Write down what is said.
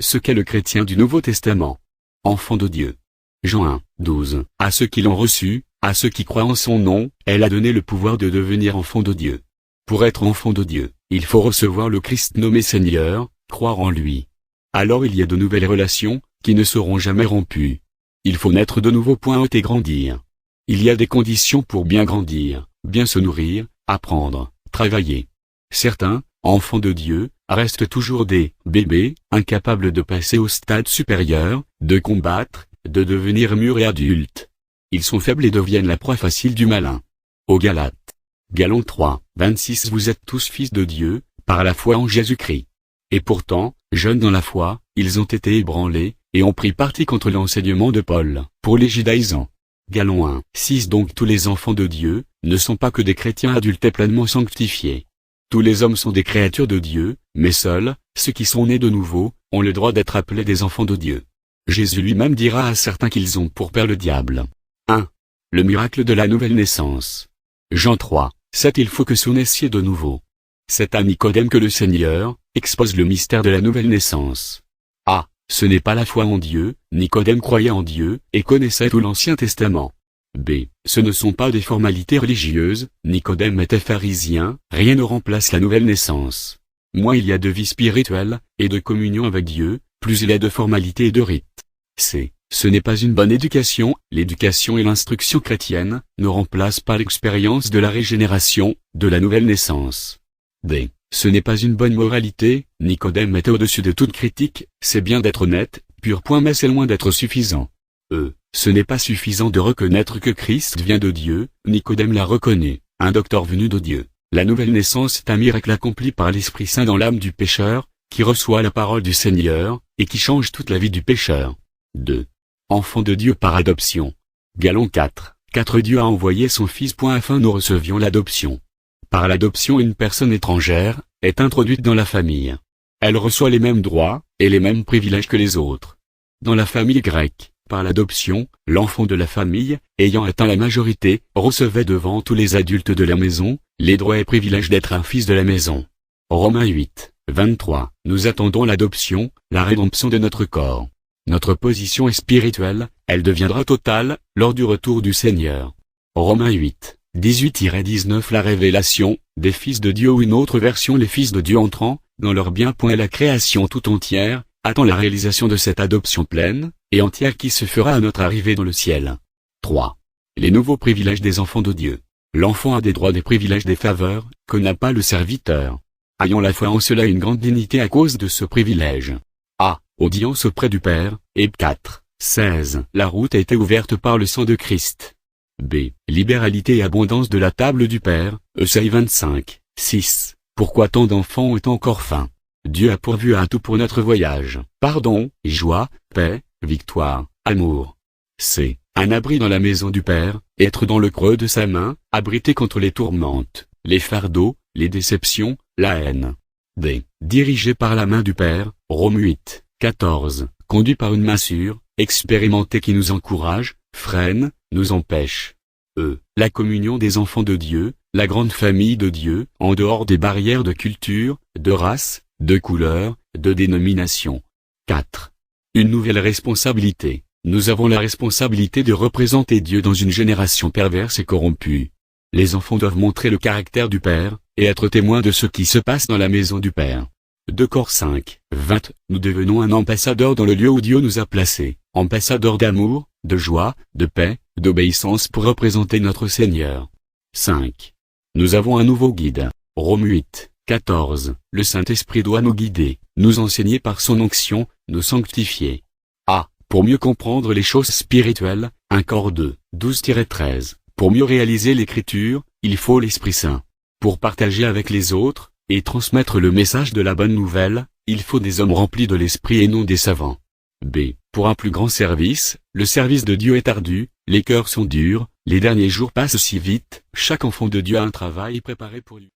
ce qu'est le chrétien du Nouveau Testament. Enfant de Dieu. Jean 1, 12. À ceux qui l'ont reçu, à ceux qui croient en son nom, elle a donné le pouvoir de devenir enfant de Dieu. Pour être enfant de Dieu, il faut recevoir le Christ nommé Seigneur, croire en lui. Alors il y a de nouvelles relations, qui ne seront jamais rompues. Il faut naître de nouveau, et grandir. Il y a des conditions pour bien grandir, bien se nourrir, apprendre, travailler. Certains, enfants de Dieu, restent toujours des bébés, incapables de passer au stade supérieur, de combattre, de devenir mûrs et adultes. Ils sont faibles et deviennent la proie facile du malin. Aux Galates. Galates 3, 26. Vous êtes tous fils de Dieu, par la foi en Jésus-Christ. Et pourtant, jeunes dans la foi, ils ont été ébranlés, et ont pris parti contre l'enseignement de Paul, pour les judaïsants. Galates 1, 6. Donc tous les enfants de Dieu, ne sont pas que des chrétiens adultes et pleinement sanctifiés. Tous les hommes sont des créatures de Dieu, mais seuls, ceux qui sont nés de nouveau, ont le droit d'être appelés des enfants de Dieu. Jésus lui-même dira à certains qu'ils ont pour père le diable. 1. Le miracle de la nouvelle naissance. Jean 3, 7. Il faut que vous naissiez de nouveau. C'est à Nicodème que le Seigneur expose le mystère de la nouvelle naissance. A. Ce n'est pas la foi en Dieu, Nicodème croyait en Dieu, et connaissait tout l'Ancien Testament. B. Ce ne sont pas des formalités religieuses, Nicodème était pharisien, rien ne remplace la nouvelle naissance. Moins il y a de vie spirituelle, et de communion avec Dieu, plus il y a de formalités et de rites. C. Ce n'est pas une bonne éducation, l'éducation et l'instruction chrétienne ne remplacent pas l'expérience de la régénération, de la nouvelle naissance. D. Ce n'est pas une bonne moralité, Nicodème était au-dessus de toute critique, c'est bien d'être honnête, pur, mais c'est loin d'être suffisant. E. Ce n'est pas suffisant de reconnaître que Christ vient de Dieu, Nicodème la reconnaît, un docteur venu de Dieu. La nouvelle naissance est un miracle accompli par l'Esprit Saint dans l'âme du pécheur, qui reçoit la parole du Seigneur, et qui change toute la vie du pécheur. 2. Enfant de Dieu par adoption. Galates 4, 4. Dieu a envoyé son Fils afin nous recevions l'adoption. Par l'adoption, une personne étrangère est introduite dans la famille. Elle reçoit les mêmes droits et les mêmes privilèges que les autres. Dans la famille grecque, par l'adoption, l'enfant de la famille, ayant atteint la majorité, recevait devant tous les adultes de la maison, les droits et privilèges d'être un fils de la maison. Romains 8, 23. Nous attendons l'adoption, la rédemption de notre corps. Notre position est spirituelle, elle deviendra totale, lors du retour du Seigneur. Romains 8, 18-19. La révélation, des fils de Dieu, ou une autre version, les fils de Dieu entrant, dans leur bien. La création tout entière, attend la réalisation de cette adoption pleine, et entière qui se fera à notre arrivée dans le ciel. 3. Les nouveaux privilèges des enfants de Dieu. L'enfant a des droits, des privilèges, des faveurs, que n'a pas le serviteur. Ayons la foi en cela une grande dignité à cause de ce privilège. A. Audience auprès du Père, et 4, 16. La route a été ouverte par le sang de Christ. B. Libéralité et abondance de la table du Père, Esaïe 25, 6. Pourquoi tant d'enfants ont encore faim? Dieu a pourvu à tout pour notre voyage. Pardon, joie, paix, victoire, amour. C. Un abri dans la maison du Père, être dans le creux de sa main, abrité contre les tourmentes, les fardeaux, les déceptions, la haine. D. Dirigé par la main du Père, Romains 8, 14. Conduit par une main sûre, expérimentée qui nous encourage, freine, nous empêche. E. La communion des enfants de Dieu, la grande famille de Dieu, en dehors des barrières de culture, de race, de couleur, de dénomination. 4. Une nouvelle responsabilité. Nous avons la responsabilité de représenter Dieu dans une génération perverse et corrompue. Les enfants doivent montrer le caractère du Père, et être témoins de ce qui se passe dans la maison du Père. 2 Cor 5, 20. Nous devenons un ambassadeur dans le lieu où Dieu nous a placés, ambassadeur d'amour, de joie, de paix, d'obéissance pour représenter notre Seigneur. 5. Nous avons un nouveau guide. Romains 8, 14. Le Saint-Esprit doit nous guider, nous enseigner par son onction, nous sanctifier. A. Pour mieux comprendre les choses spirituelles, 1 Cor 2, 12-13. Pour mieux réaliser l'Écriture, il faut l'Esprit Saint. Pour partager avec les autres, et transmettre le message de la bonne nouvelle, il faut des hommes remplis de l'Esprit et non des savants. B. Pour un plus grand service, le service de Dieu est ardu, les cœurs sont durs, les derniers jours passent si vite, chaque enfant de Dieu a un travail préparé pour lui.